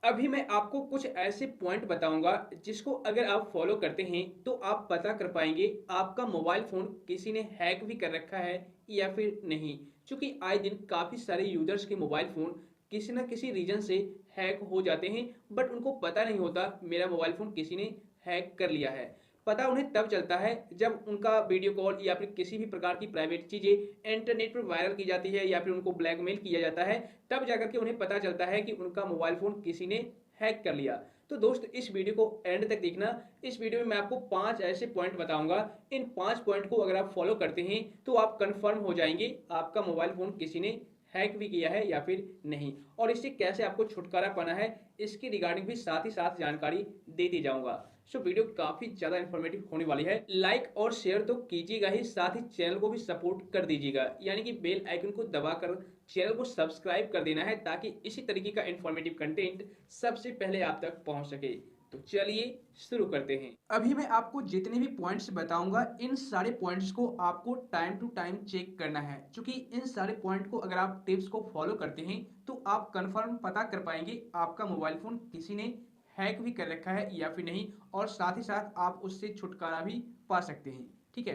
अभी मैं आपको कुछ ऐसे पॉइंट बताऊंगा जिसको अगर आप फॉलो करते हैं तो आप पता कर पाएंगे आपका मोबाइल फोन किसी ने हैक भी कर रखा है या फिर नहीं। क्योंकि आए दिन काफी सारे यूजर्स के मोबाइल फोन किसी ना किसी रीजन से हैक हो जाते हैं, बट उनको पता नहीं होता मेरा मोबाइल फोन किसी ने हैक कर लिया है। पता उन्हें तब चलता है जब उनका वीडियो कॉल या फिर किसी भी प्रकार की प्राइवेट चीजें इंटरनेट पर वायरल की जाती है या फिर उनको ब्लैकमेल किया जाता है। तब जाकर के उन्हें पता चलता है कि उनका मोबाइल फोन किसी ने हैक कर लिया। तो दोस्त इस वीडियो को एंड तक देखना। इस वीडियो में मैं आपको 5 ऐसे पॉइंट बताऊंगा। इन 5 पॉइंट को अगर आप फॉलो करते हैं तो आप कंफर्म हो जाएंगे आपका मोबाइल फोन किसी ने हैक भी किया है या फिर नहीं, और इससे कैसे आपको छुटकारा पाना है इसकी रिगार्डिंग भी साथ ही साथ जानकारी देती जाऊंगा। सो वीडियो काफी ज्यादा इंफॉर्मेटिव होने वाली है। लाइक और शेयर तो कीजिएगा ही, साथ ही चैनल को भी सपोर्ट कर दीजिएगा, यानी कि बेल आइकन को दबाकर चैनल को सब्सक्राइब कर देना है ताकि इसी तरीके का इंफॉर्मेटिव कंटेंट सबसे पहले आप तक पहुंच सके। तो चलिए शुरू करते हैं। अभी मैं आपको जितने भी पॉइंट्स बताऊंगा इन सारे पॉइंट्स को आपको टाइम टू टाइम चेक करना है, क्योंकि इन सारे पॉइंट को अगर आप टिप्स को फॉलो करते हैं तो आप कंफर्म पता कर पाएंगे आपका मोबाइल फोन किसी ने हैक भी कर रखा है या फिर नहीं, और साथ ही साथ आप उससे छुटकारा भी पा सकते हैं। ठीक है,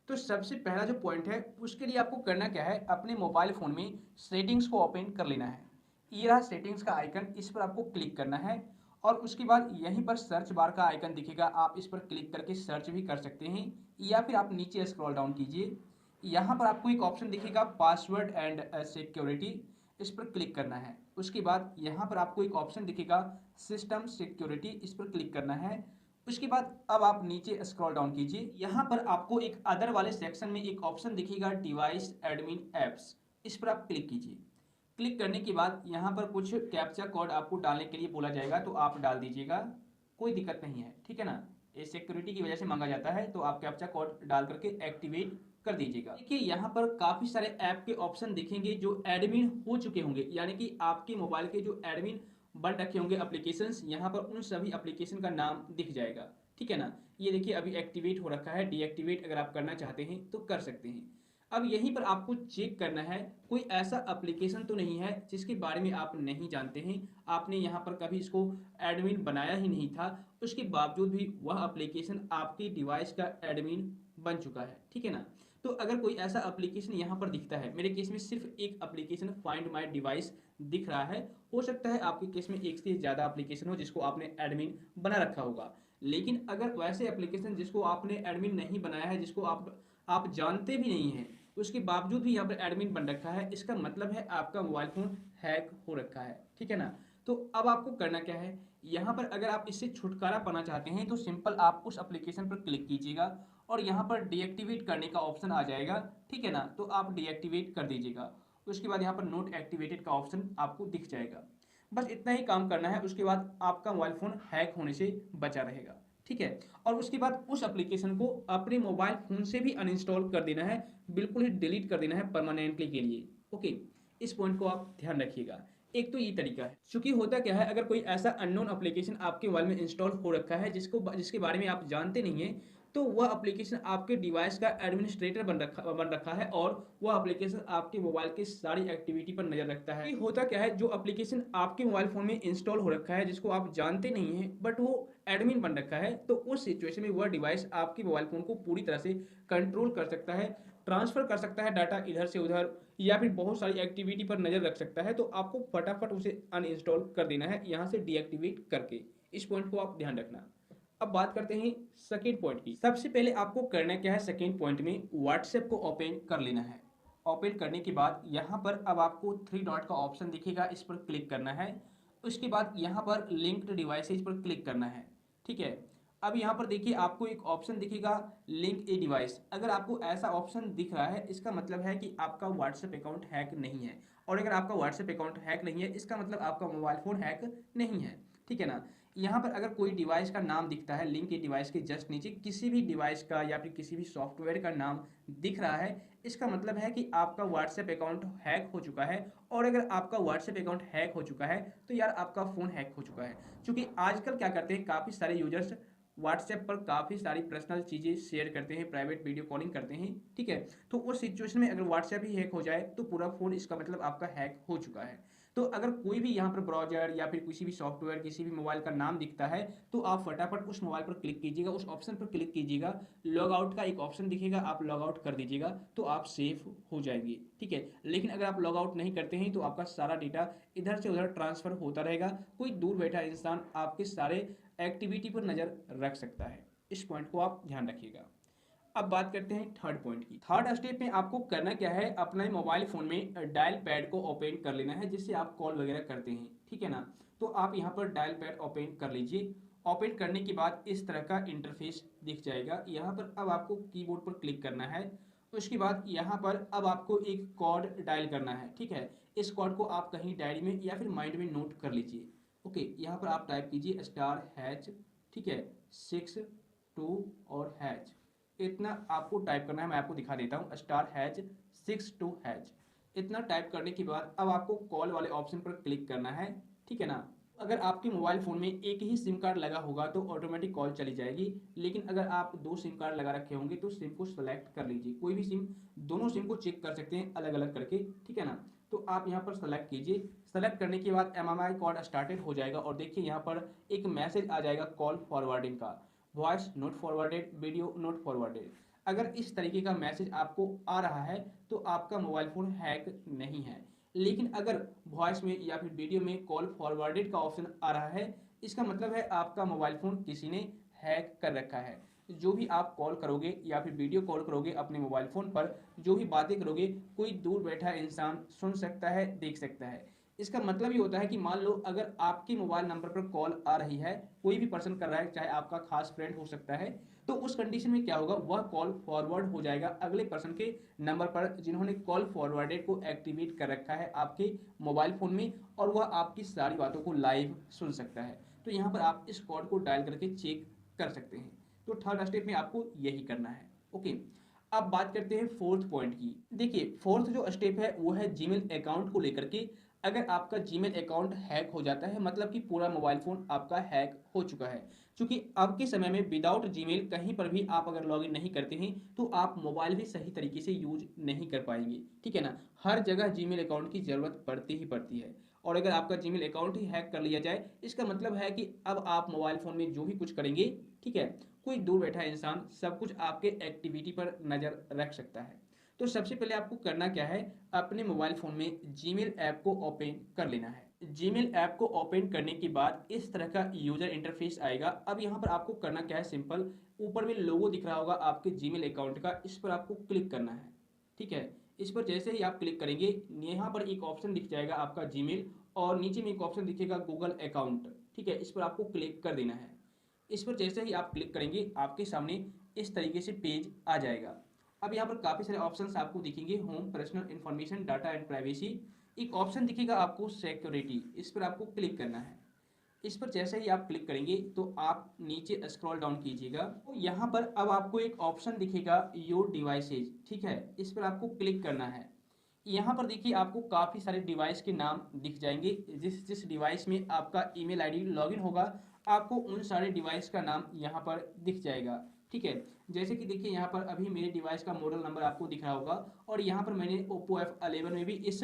तो सबसे पहला जो पॉइंट है उसके लिए आपको करना क्या है, अपने मोबाइल फोन में सेटिंग्स को ओपन कर लेना है। ये रहा सेटिंग्स का आइकन, इस पर आपको क्लिक करना है और उसके बाद यहीं पर सर्च बार का आइकन दिखेगा, आप इस पर क्लिक करके सर्च भी कर सकते हैं या फिर आप नीचे स्क्रॉल डाउन कीजिए। यहाँ पर आपको एक ऑप्शन दिखेगा पासवर्ड एंड सिक्योरिटी, इस पर क्लिक करना है। उसके बाद यहाँ पर आपको एक ऑप्शन दिखेगा सिस्टम सिक्योरिटी, इस पर क्लिक करना है। उसके बाद अब आप नीचे स्क्रॉल डाउन कीजिए, यहाँ पर आपको एक अदर वाले सेक्शन में एक ऑप्शन दिखेगा डिवाइस एडमिन एप्स, इस पर आप क्लिक कीजिए। क्लिक करने के बाद यहाँ पर कुछ कैप्चा कोड आपको डालने के लिए बोला जाएगा, तो आप डाल दीजिएगा, कोई दिक्कत नहीं है, ठीक है ना। ये सिक्योरिटी की वजह से मांगा जाता है, तो आप कैप्चा कोड डाल करके एक्टिवेट कर दीजिएगा। देखिए यहाँ पर काफी सारे ऐप के ऑप्शन दिखेंगे जो एडमिन हो चुके होंगे, यानी कि आपके मोबाइल के जो एडमिन बन रखे होंगे एप्लीकेशंस, यहाँ पर उन सभी एप्लीकेशन का नाम दिख जाएगा, ठीक है ना। ये देखिए अभी एक्टिवेट हो रखा है, डीएक्टिवेट अगर आप करना चाहते हैं तो कर सकते हैं। अब यहीं पर आपको चेक करना है कोई ऐसा एप्लीकेशन तो नहीं है जिसके बारे में आप नहीं जानते हैं, आपने यहाँ पर कभी इसको एडमिन बनाया ही नहीं था, उसके बावजूद भी वह एप्लीकेशन आपकी डिवाइस का एडमिन बन चुका है, ठीक है ना। तो अगर कोई ऐसा एप्लीकेशन यहाँ पर दिखता है, मेरे केस में सिर्फ एक एप्लीकेशन फाइंड माय डिवाइस दिख रहा है, हो सकता है आपके केस में एक से ज़्यादा एप्लीकेशन हो जिसको आपने एडमिन बना रखा होगा। लेकिन अगर वैसे एप्लीकेशन जिसको आपने एडमिन नहीं बनाया है, जिसको आप जानते भी नहीं हैं, उसके बावजूद भी यहाँ पर एडमिन बन रखा है, इसका मतलब है आपका मोबाइल फोन हैक हो रखा है, ठीक है ना। तो अब आपको करना क्या है, यहाँ पर अगर आप इससे छुटकारा पाना चाहते हैं तो सिंपल आप उस एप्लीकेशन पर क्लिक कीजिएगा और यहाँ पर डीएक्टिवेट करने का ऑप्शन आ जाएगा, ठीक है ना, तो आप डीएक्टिवेट कर दीजिएगा। उसके बाद यहाँ पर नोट एक्टिवेटेड का ऑप्शन आपको दिख जाएगा। बस इतना ही काम करना है, उसके बाद आपका मोबाइल फोन हैक होने से बचा रहेगा, ठीक है। और उसके बाद उस एप्लीकेशन को अपने मोबाइल फोन से भी अनइंस्टॉल कर देना है, बिल्कुल ही डिलीट कर देना है परमानेंटली के लिए। ओके, इस पॉइंट को आप ध्यान रखिएगा। एक तो ये तरीका है, क्योंकि होता क्या है, अगर कोई ऐसा अननोन एप्लीकेशन आपके मोबाइल में इंस्टॉल हो रखा है जिसके बारे में आप जानते नहीं है, तो वह एप्लीकेशन आपके डिवाइस का एडमिनिस्ट्रेटर बन रखा है और वह एप्लीकेशन आपके मोबाइल की सारी एक्टिविटी पर नजर रखता है। होता क्या है, जो एप्लीकेशन आपके मोबाइल फोन में इंस्टॉल हो रखा है जिसको आप जानते नहीं है बट वो एडमिन बन रखा है, तो उस सिचुएशन में वह डिवाइस आपके मोबाइल फोन को पूरी तरह से कंट्रोल कर सकता है, ट्रांसफर कर सकता है डाटा इधर से उधर, या फिर बहुत सारी एक्टिविटी पर नजर रख सकता है। तो आपको फटाफट उसे अनइंस्टॉल कर देना है यहाँ से डीएक्टिवेट करके। इस पॉइंट को आप ध्यान रखना। अब बात करते हैं सेकेंड पॉइंट की। सबसे पहले आपको करना क्या है, सेकेंड पॉइंट में व्हाट्सएप को ओपन कर लेना है। ओपन करने के बाद यहाँ पर अब आपको थ्री डॉट का ऑप्शन दिखेगा, इस पर क्लिक करना है। उसके बाद यहाँ पर लिंक्ड डिवाइसेज पर क्लिक करना है, ठीक है। अब यहाँ पर देखिए आपको एक ऑप्शन दिखेगा लिंक ए डिवाइस, अगर आपको ऐसा ऑप्शन दिख रहा है इसका मतलब है कि आपका व्हाट्सएप अकाउंट हैक नहीं है, और अगर आपका व्हाट्सएप अकाउंट हैक नहीं है इसका मतलब आपका मोबाइल फोन हैक नहीं है, ठीक है ना। यहाँ पर अगर कोई डिवाइस का नाम दिखता है, लिंक के डिवाइस के जस्ट नीचे किसी भी डिवाइस का या फिर किसी भी सॉफ्टवेयर का नाम दिख रहा है, इसका मतलब है कि आपका व्हाट्सएप अकाउंट हैक हो चुका है। और अगर आपका व्हाट्सएप अकाउंट हैक हो चुका है तो यार आपका फ़ोन हैक हो चुका है, क्योंकि आजकल क्या करते हैं काफ़ी सारे यूजर्स व्हाट्सएप पर काफ़ी सारी पर्सनल चीज़ें शेयर करते हैं, प्राइवेट वीडियो कॉलिंग करते हैं, ठीक है। तो उस सिचुएशन में अगर व्हाट्सएप ही हैक हो जाए तो पूरा फ़ोन, इसका मतलब आपका हैक हो चुका है। तो अगर कोई भी यहाँ पर ब्राउज़र या फिर किसी भी सॉफ्टवेयर, किसी भी मोबाइल का नाम दिखता है, तो आप फटाफट उस मोबाइल पर क्लिक कीजिएगा, उस ऑप्शन पर क्लिक कीजिएगा, लॉग आउट का एक ऑप्शन दिखेगा, आप लॉग आउट कर दीजिएगा, तो आप सेफ हो जाएंगे, ठीक है। लेकिन अगर आप लॉग आउट नहीं करते हैं तो आपका सारा डेटा इधर से उधर ट्रांसफ़र होता रहेगा, कोई दूर बैठा इंसान आपके सारे एक्टिविटी पर नज़र रख सकता है। इस पॉइंट को आप ध्यान रखिएगा। अब बात करते हैं थर्ड पॉइंट की। थर्ड स्टेप में आपको करना क्या है, अपने मोबाइल फ़ोन में डायल पैड को ओपन कर लेना है, जिससे आप कॉल वगैरह करते हैं, ठीक है ना। तो आप यहाँ पर डायल पैड ओपन कर लीजिए। ओपन करने के बाद इस तरह का इंटरफेस दिख जाएगा। यहाँ पर अब आपको कीबोर्ड पर क्लिक करना है। उसके बाद यहाँ पर अब आपको एक कोड डायल करना है, ठीक है। इस कोड को आप कहीं डायरी में या फिर माइंड में नोट कर लीजिए। ओके, यहाँ पर आप टाइप कीजिए स्टार हैच, ठीक है, 6 2 और हैच। इतना आपको टाइप करना है, मैं आपको दिखा देता हूँ। स्टार हैज 6 2 हैज, इतना टाइप करने के बाद अब आपको कॉल वाले ऑप्शन पर क्लिक करना है, ठीक है ना। अगर आपके मोबाइल फ़ोन में एक ही सिम कार्ड लगा होगा तो ऑटोमेटिक कॉल चली जाएगी। लेकिन अगर आप दो सिम कार्ड लगा रखे होंगे तो सिम को सेलेक्ट कर लीजिए, कोई भी सिम, दोनों सिम को चेक कर सकते हैं अलग अलग करके, ठीक है ना। तो आप यहाँ पर सेलेक्ट कीजिए। सेलेक्ट करने के बाद एमएमआई कॉल स्टार्टेड हो जाएगा और देखिए यहाँ पर एक मैसेज आ जाएगा कॉल फॉरवर्डिंग का, voice note forwarded, video note forwarded. अगर इस तरीके का मैसेज आपको आ रहा है तो आपका मोबाइल फ़ोन हैक नहीं है। लेकिन अगर वॉइस में या फिर वीडियो में कॉल फॉरवर्डेड का ऑप्शन आ रहा है, इसका मतलब है आपका मोबाइल फ़ोन किसी ने हैक कर रखा है। जो भी आप कॉल करोगे या फिर वीडियो कॉल करोगे अपने मोबाइल फ़ोन पर, जो भी बातें करोगे, कोई दूर बैठा इंसान सुन सकता है, देख सकता है। इसका मतलब ये होता है कि मान लो अगर आपके मोबाइल नंबर पर कॉल आ रही है, कोई भी पर्सन कर रहा है, चाहे आपका खास फ्रेंड हो सकता है, तो उस कंडीशन में क्या होगा, वह कॉल फॉरवर्ड हो जाएगा अगले पर्सन के नंबर पर जिन्होंने कॉल फॉरवर्डेड को एक्टिवेट कर रखा है आपके मोबाइल फ़ोन में, और वह आपकी सारी बातों को लाइव सुन सकता है। तो यहाँ पर आप इस कोड को डायल करके चेक कर सकते हैं। तो थर्ड स्टेप में आपको यही करना है। ओके, अब बात करते हैं फोर्थ पॉइंट की। देखिए फोर्थ जो स्टेप है वो है जीमेल अकाउंट को लेकर के। अगर आपका जीमेल अकाउंट हैक हो जाता है, मतलब कि पूरा मोबाइल फ़ोन आपका हैक हो चुका है। क्योंकि अब के समय में विदाउट जीमेल कहीं पर भी आप अगर लॉगिन नहीं करते हैं तो आप मोबाइल भी सही तरीके से यूज नहीं कर पाएंगे, ठीक है ना। हर जगह जीमेल अकाउंट की ज़रूरत पड़ती ही पड़ती है। और अगर आपका जीमेल अकाउंट ही हैक कर लिया जाए, इसका मतलब है कि अब आप मोबाइल फ़ोन में जो भी कुछ करेंगे, ठीक है, कोई दूर बैठा इंसान सब कुछ आपके एक्टिविटी पर नज़र रख सकता है। तो सबसे पहले आपको करना क्या है, अपने मोबाइल फ़ोन में जीमेल ऐप को ओपन कर लेना है। जीमेल ऐप को ओपन करने के बाद इस तरह का यूज़र इंटरफेस आएगा। अब यहाँ पर आपको करना क्या है, सिंपल, ऊपर में लोगो दिख रहा होगा आपके जीमेल अकाउंट का, इस पर आपको क्लिक करना है, ठीक है। इस पर जैसे ही आप क्लिक करेंगे, यहाँ पर एक ऑप्शन दिख जाएगा आपका जीमेल, और नीचे में एक ऑप्शन दिखेगा गूगल अकाउंट, ठीक है। इस पर आपको क्लिक कर देना है। इस पर जैसे ही आप क्लिक करेंगे आपके सामने इस तरीके से पेज आ जाएगा। अब यहाँ पर काफ़ी सारे ऑप्शंस आपको दिखेंगे, home, personal information, data and privacy. एक ऑप्शन दिखेगा आपको सिक्योरिटी, इस पर आपको क्लिक करना है। इस पर जैसे ही आप क्लिक करेंगे तो आप नीचे स्क्रॉल डाउन कीजिएगा, तो यहाँ पर अब आपको एक ऑप्शन दिखेगा योर डिवाइसेज, ठीक है। इस पर आपको क्लिक करना है। यहाँ पर देखिए आपको काफ़ी सारे डिवाइस के नाम दिख जाएंगे। जिस जिस डिवाइस में आपका ईमेल आईडी लॉगिन होगा, आपको उन सारे डिवाइस का नाम यहाँ पर दिख जाएगा, ठीक है। जैसे कि देखिए यहाँ पर अभी मेरे डिवाइस का मॉडल नंबर आपको दिख रहा होगा, और यहाँ पर मैंने ओप्पो F11 में भी इस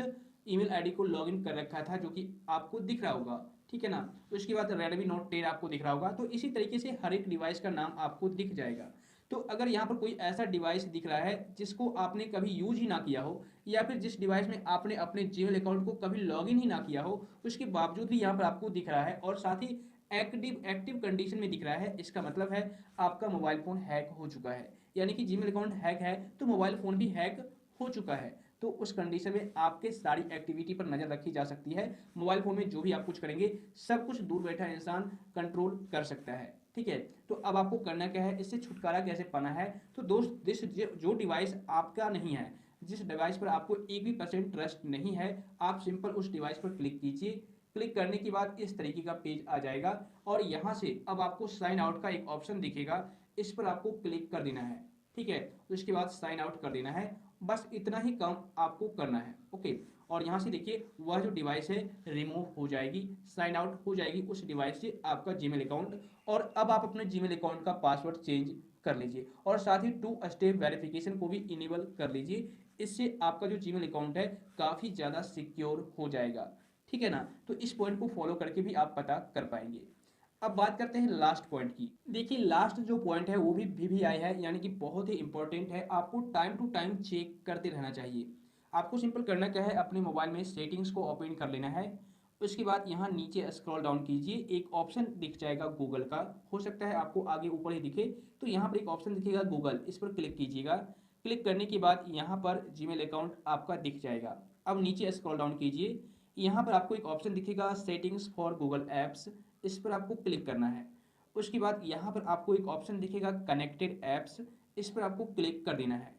ईमेल आईडी को लॉगिन कर रखा था, जो कि आपको दिख रहा होगा, ठीक है ना। तो इसके बाद Redmi Note 10 आपको दिख रहा होगा। तो इसी तरीके से हर एक डिवाइस का नाम आपको दिख जाएगा। तो अगर यहाँ पर कोई ऐसा डिवाइस दिख रहा है जिसको आपने कभी यूज ही ना किया हो, या फिर जिस डिवाइस में आपने अपने जीमेल अकाउंट को कभी लॉगिन ही ना किया हो, उसके बावजूद भी यहाँ पर आपको दिख रहा है और साथ ही एक्टिव कंडीशन में दिख रहा है, इसका मतलब है आपका मोबाइल फ़ोन हैक हो चुका है। यानी कि जीमेल अकाउंट हैक है तो मोबाइल फ़ोन भी हैक हो चुका है। तो उस कंडीशन में आपके सारी एक्टिविटी पर नज़र रखी जा सकती है। मोबाइल फ़ोन में जो भी आप कुछ करेंगे, सब कुछ दूर बैठा इंसान कंट्रोल कर सकता है, ठीक है। तो अब आपको करना क्या है, इससे छुटकारा कैसे पाना है। तो दोस्त, जो डिवाइस आपका नहीं है, जिस डिवाइस पर आपको एक भी परसेंट ट्रस्ट नहीं है, आप सिंपल उस डिवाइस पर क्लिक कीजिए। क्लिक करने के बाद इस तरीके का पेज आ जाएगा, और यहाँ से अब आपको साइन आउट का एक ऑप्शन दिखेगा, इस पर आपको क्लिक कर देना है, ठीक है। तो इसके बाद साइन आउट कर देना है। बस इतना ही काम आपको करना है, ओके। और यहाँ से देखिए वह जो डिवाइस है रिमूव हो जाएगी, साइन आउट हो जाएगी उस डिवाइस से आपका जीमेल अकाउंट। और अब आप अपने जीमेल अकाउंट का पासवर्ड चेंज कर लीजिए, और साथ ही 2 स्टेप वेरिफिकेशन को भी इनेबल कर लीजिए। इससे आपका जो जीमेल अकाउंट है काफ़ी ज़्यादा सिक्योर हो जाएगा, ठीक है ना। तो इस पॉइंट को फॉलो करके भी आप पता कर पाएंगे। अब बात करते हैं लास्ट पॉइंट की। देखिए लास्ट जो पॉइंट है वो भी वीवीआई है, यानी कि बहुत ही इंपॉर्टेंट है। आपको टाइम टू टाइम चेक करते रहना चाहिए। आपको सिंपल करना क्या है, अपने मोबाइल में सेटिंग्स को ओपन कर लेना है। उसके बाद यहाँ नीचे स्क्रॉल डाउन कीजिए, एक ऑप्शन दिख जाएगा गूगल का, हो सकता है आपको आगे ऊपर ही दिखे। तो यहाँ पर एक ऑप्शन दिखेगा गूगल, इस पर क्लिक कीजिएगा। क्लिक करने के बाद यहाँ पर जीमेल अकाउंट आपका दिख जाएगा। अब नीचे स्क्रॉल डाउन कीजिए, यहाँ पर आपको एक ऑप्शन दिखेगा सेटिंग्स फॉर गूगल ऐप्स, इस पर आपको क्लिक करना है। उसके बाद यहाँ पर आपको एक ऑप्शन दिखेगा कनेक्टेड ऐप्स, इस पर आपको क्लिक कर देना है।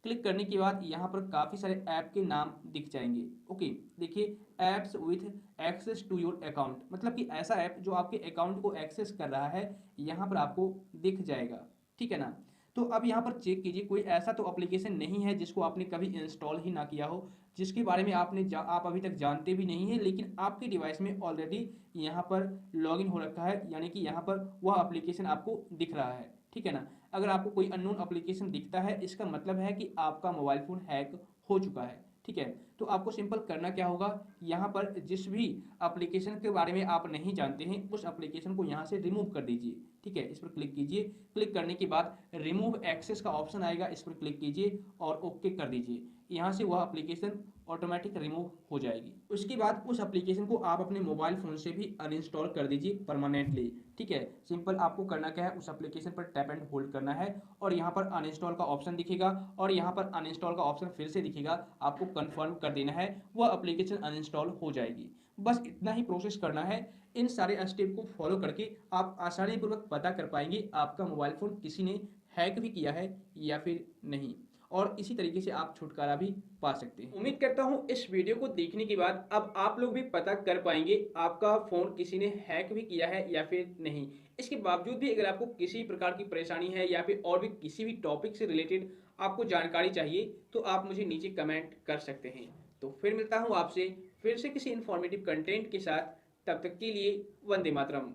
क्लिक करने के बाद यहाँ पर काफ़ी सारे ऐप के नाम दिख जाएंगे। ओके, देखिए apps with access to your account, मतलब कि ऐसा ऐप जो आपके अकाउंट को एक्सेस कर रहा है, यहाँ पर आपको दिख जाएगा। ठीक है ना। तो अब यहाँ पर चेक कीजिए, कोई ऐसा तो एप्लीकेशन नहीं है जिसको आपने कभी इंस्टॉल ही ना किया हो, जिसके बारे में आप अभी तक जानते भी नहीं है, लेकिन आपके डिवाइस में ऑलरेडी यहाँ पर लॉगिन हो रखा है, यानी कि यहाँ पर वह एप्लीकेशन आपको दिख रहा है। ठीक है ना। अगर आपको कोई अननोन एप्लीकेशन दिखता है, इसका मतलब है कि आपका मोबाइल फ़ोन हैक हो चुका है। ठीक है। तो आपको सिंपल करना क्या होगा, यहाँ पर जिस भी एप्लीकेशन के बारे में आप नहीं जानते हैं, उस एप्लीकेशन को यहाँ से रिमूव कर दीजिए। ठीक है, इस पर क्लिक कीजिए। क्लिक करने के बाद रिमूव एक्सेस का ऑप्शन आएगा, इस पर क्लिक कीजिए और ओके कर दीजिए। यहाँ से वह एप्लीकेशन ऑटोमेटिक रिमूव हो जाएगी। उसके बाद उस एप्लीकेशन को आप अपने मोबाइल फ़ोन से भी अनइंस्टॉल कर दीजिए परमानेंटली। ठीक है, सिंपल आपको करना क्या है, उस एप्लीकेशन पर टैप एंड होल्ड करना है और यहाँ पर अनइंस्टॉल का ऑप्शन दिखेगा और यहाँ पर अनइंस्टॉल का ऑप्शन फिर से दिखेगा, आपको कन्फर्म कर देना है, वह एप्लीकेशन अनइंस्टॉल हो जाएगी। बस इतना ही प्रोसेस करना है। इन सारे स्टेप को फॉलो करके आप आसानीपूर्वक पता कर पाएंगे आपका मोबाइल फ़ोन किसी ने हैक भी किया है या फिर नहीं, और इसी तरीके से आप छुटकारा भी पा सकते हैं। उम्मीद करता हूँ इस वीडियो को देखने के बाद अब आप लोग भी पता कर पाएंगे आपका फ़ोन किसी ने हैक भी किया है या फिर नहीं। इसके बावजूद भी अगर आपको किसी प्रकार की परेशानी है या फिर और भी किसी भी टॉपिक से रिलेटेड आपको जानकारी चाहिए, तो आप मुझे नीचे कमेंट कर सकते हैं। तो फिर मिलता हूँ आपसे फिर से किसी इन्फॉर्मेटिव कंटेंट के साथ। तब तक के लिए वंदे मातरम।